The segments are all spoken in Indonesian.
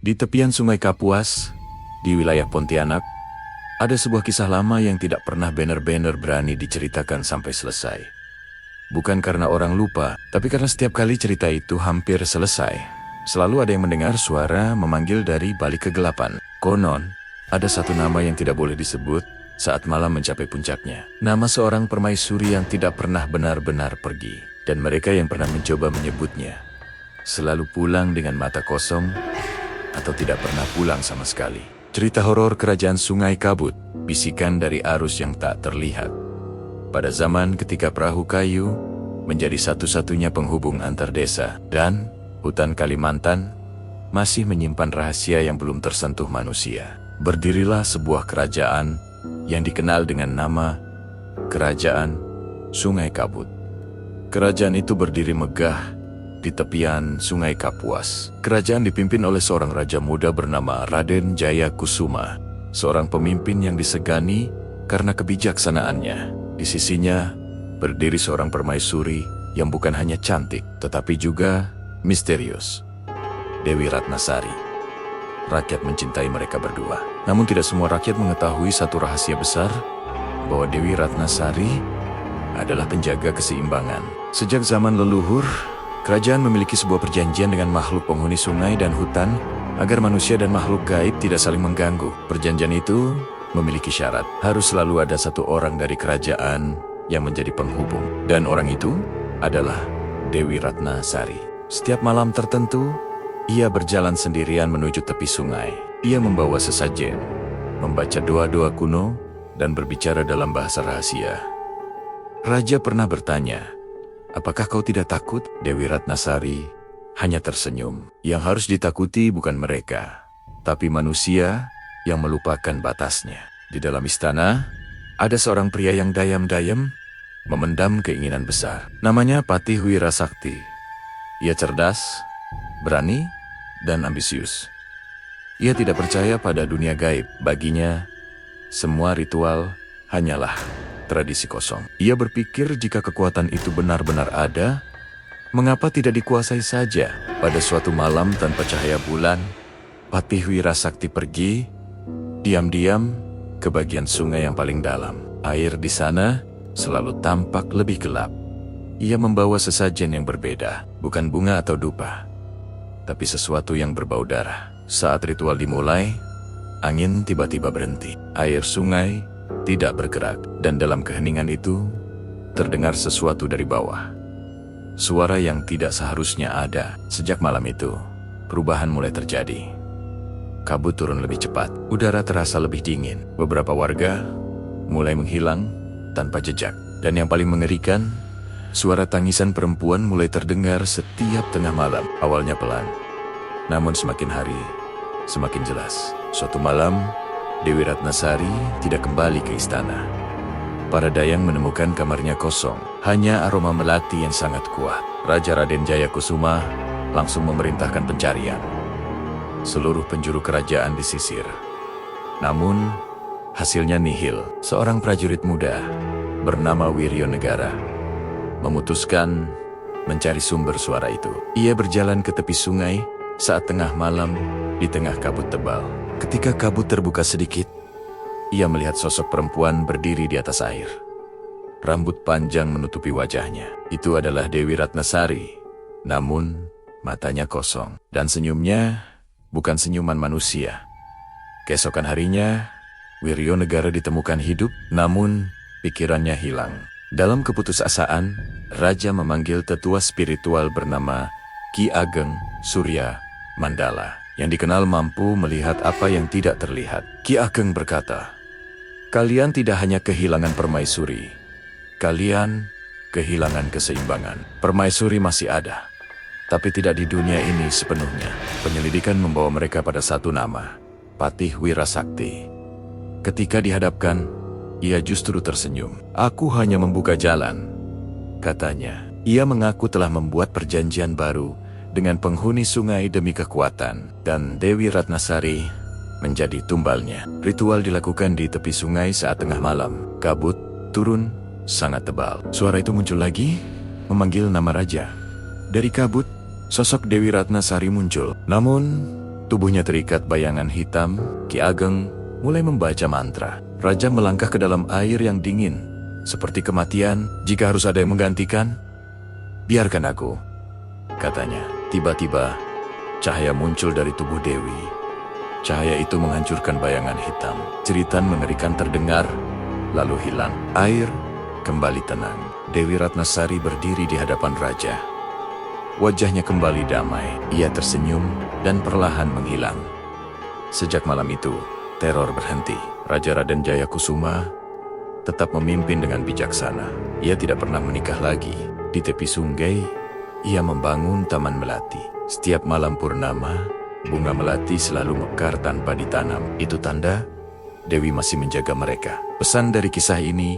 Di tepian Sungai Kapuas, di wilayah Pontianak, ada sebuah kisah lama yang tidak pernah benar-benar berani diceritakan sampai selesai. Bukan karena orang lupa, tapi karena setiap kali cerita itu hampir selesai, selalu ada yang mendengar suara memanggil dari balik kegelapan. Konon, ada satu nama yang tidak boleh disebut saat malam mencapai puncaknya. Nama seorang permaisuri yang tidak pernah benar-benar pergi, dan mereka yang pernah mencoba menyebutnya selalu pulang dengan mata kosong atau tidak pernah pulang sama sekali. Cerita horor Kerajaan Sungai Kabut, bisikan dari arus yang tak terlihat. Pada zaman ketika perahu kayu menjadi satu-satunya penghubung antar desa, dan hutan Kalimantan masih menyimpan rahasia yang belum tersentuh manusia, berdirilah sebuah kerajaan yang dikenal dengan nama Kerajaan Sungai Kabut. Kerajaan itu berdiri megah di tepian Sungai Kapuas. Kerajaan dipimpin oleh seorang raja muda bernama Raden Jayakusuma, seorang pemimpin yang disegani karena kebijaksanaannya. Di sisinya berdiri seorang permaisuri yang bukan hanya cantik, tetapi juga misterius, Dewi Ratnasari. Rakyat mencintai mereka berdua. Namun tidak semua rakyat mengetahui satu rahasia besar, bahwa Dewi Ratnasari adalah penjaga keseimbangan. Sejak zaman leluhur, kerajaan memiliki sebuah perjanjian dengan makhluk penghuni sungai dan hutan agar manusia dan makhluk gaib tidak saling mengganggu. Perjanjian itu memiliki syarat, harus selalu ada satu orang dari kerajaan yang menjadi penghubung. Dan orang itu adalah Dewi Ratnasari. Setiap malam tertentu, ia berjalan sendirian menuju tepi sungai. Ia membawa sesajen, membaca doa-doa kuno, dan berbicara dalam bahasa rahasia. Raja pernah bertanya, "Apakah kau tidak takut?" Dewi Ratnasari hanya tersenyum. Yang harus ditakuti bukan mereka, tapi manusia yang melupakan batasnya. Di dalam istana, ada seorang pria yang dayam-dayam memendam keinginan besar. Namanya Patih Wirasakti. Ia cerdas, berani, dan ambisius. Ia tidak percaya pada dunia gaib. Baginya, semua ritual hanyalah tradisi kosong. Ia berpikir jika kekuatan itu benar-benar ada, mengapa tidak dikuasai saja? Pada suatu malam tanpa cahaya bulan, Patih Wirasakti pergi diam-diam ke bagian sungai yang paling dalam. Air di sana selalu tampak lebih gelap. Ia membawa sesajen yang berbeda, bukan bunga atau dupa, tapi sesuatu yang berbau darah. Saat ritual dimulai, angin tiba-tiba berhenti. Air sungai tidak bergerak, dan dalam keheningan itu terdengar sesuatu dari bawah. Suara yang tidak seharusnya ada. Sejak malam itu, perubahan mulai terjadi. Kabut turun lebih cepat, udara terasa lebih dingin. Beberapa warga mulai menghilang tanpa jejak. Dan yang paling mengerikan, suara tangisan perempuan mulai terdengar setiap tengah malam. Awalnya pelan, namun semakin hari semakin jelas. Suatu malam, Dewi Ratnasari tidak kembali ke istana. Para dayang menemukan kamarnya kosong, hanya aroma melati yang sangat kuat. Raja Raden Jayakusuma langsung memerintahkan pencarian. Seluruh penjuru kerajaan disisir. Namun, hasilnya nihil. Seorang prajurit muda bernama Wiryonegara memutuskan mencari sumber suara itu. Ia berjalan ke tepi sungai saat tengah malam di tengah kabut tebal. Ketika kabut terbuka sedikit, ia melihat sosok perempuan berdiri di atas air. Rambut panjang menutupi wajahnya. Itu adalah Dewi Ratnasari. Namun, matanya kosong. Dan senyumnya bukan senyuman manusia. Keesokan harinya, Wiryonegara ditemukan hidup, namun pikirannya hilang. Dalam keputusasaan, Raja memanggil tetua spiritual bernama Ki Ageng Surya Mandala, yang dikenal mampu melihat apa yang tidak terlihat. Ki Ageng berkata, "Kalian tidak hanya kehilangan permaisuri, kalian kehilangan keseimbangan. Permaisuri masih ada, tapi tidak di dunia ini sepenuhnya." Penyelidikan membawa mereka pada satu nama, Patih Wirasakti. Ketika dihadapkan, ia justru tersenyum. "Aku hanya membuka jalan," katanya. Ia mengaku telah membuat perjanjian baru dengan penghuni sungai demi kekuatan, dan Dewi Ratnasari menjadi tumbalnya. Ritual dilakukan di tepi sungai saat tengah malam. Kabut turun sangat tebal. Suara itu muncul lagi, memanggil nama raja. Dari kabut, sosok Dewi Ratnasari muncul. Namun, Tubuhnya terikat bayangan hitam, Ki Ageng mulai membaca mantra. Raja melangkah ke dalam air yang dingin, seperti kematian. Jika harus ada yang menggantikan, biarkan aku, katanya. Tiba-tiba, cahaya muncul dari tubuh Dewi. Cahaya itu menghancurkan bayangan hitam. Jeritan mengerikan terdengar, lalu hilang. Air kembali tenang. Dewi Ratnasari berdiri di hadapan raja. Wajahnya kembali damai. Ia tersenyum dan perlahan menghilang. Sejak malam itu, teror berhenti. Raja Raden Jayakusuma tetap memimpin dengan bijaksana. Ia tidak pernah menikah lagi. Di tepi sungai, ia membangun taman melati. Setiap malam purnama, bunga melati selalu mekar tanpa ditanam. Itu tanda Dewi masih menjaga mereka. Pesan dari kisah ini,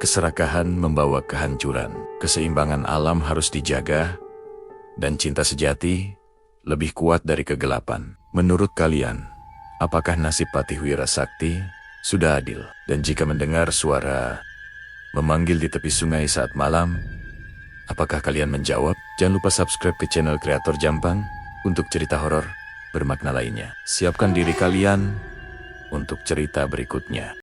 keserakahan membawa kehancuran. Keseimbangan alam harus dijaga, dan cinta sejati lebih kuat dari kegelapan. Menurut kalian, apakah nasib Patih Wirasakti sudah adil? Dan jika mendengar suara memanggil di tepi sungai saat malam, apakah kalian menjawab? Jangan lupa subscribe ke channel Kreator Jampang untuk cerita horor bermakna lainnya. Siapkan diri kalian untuk cerita berikutnya.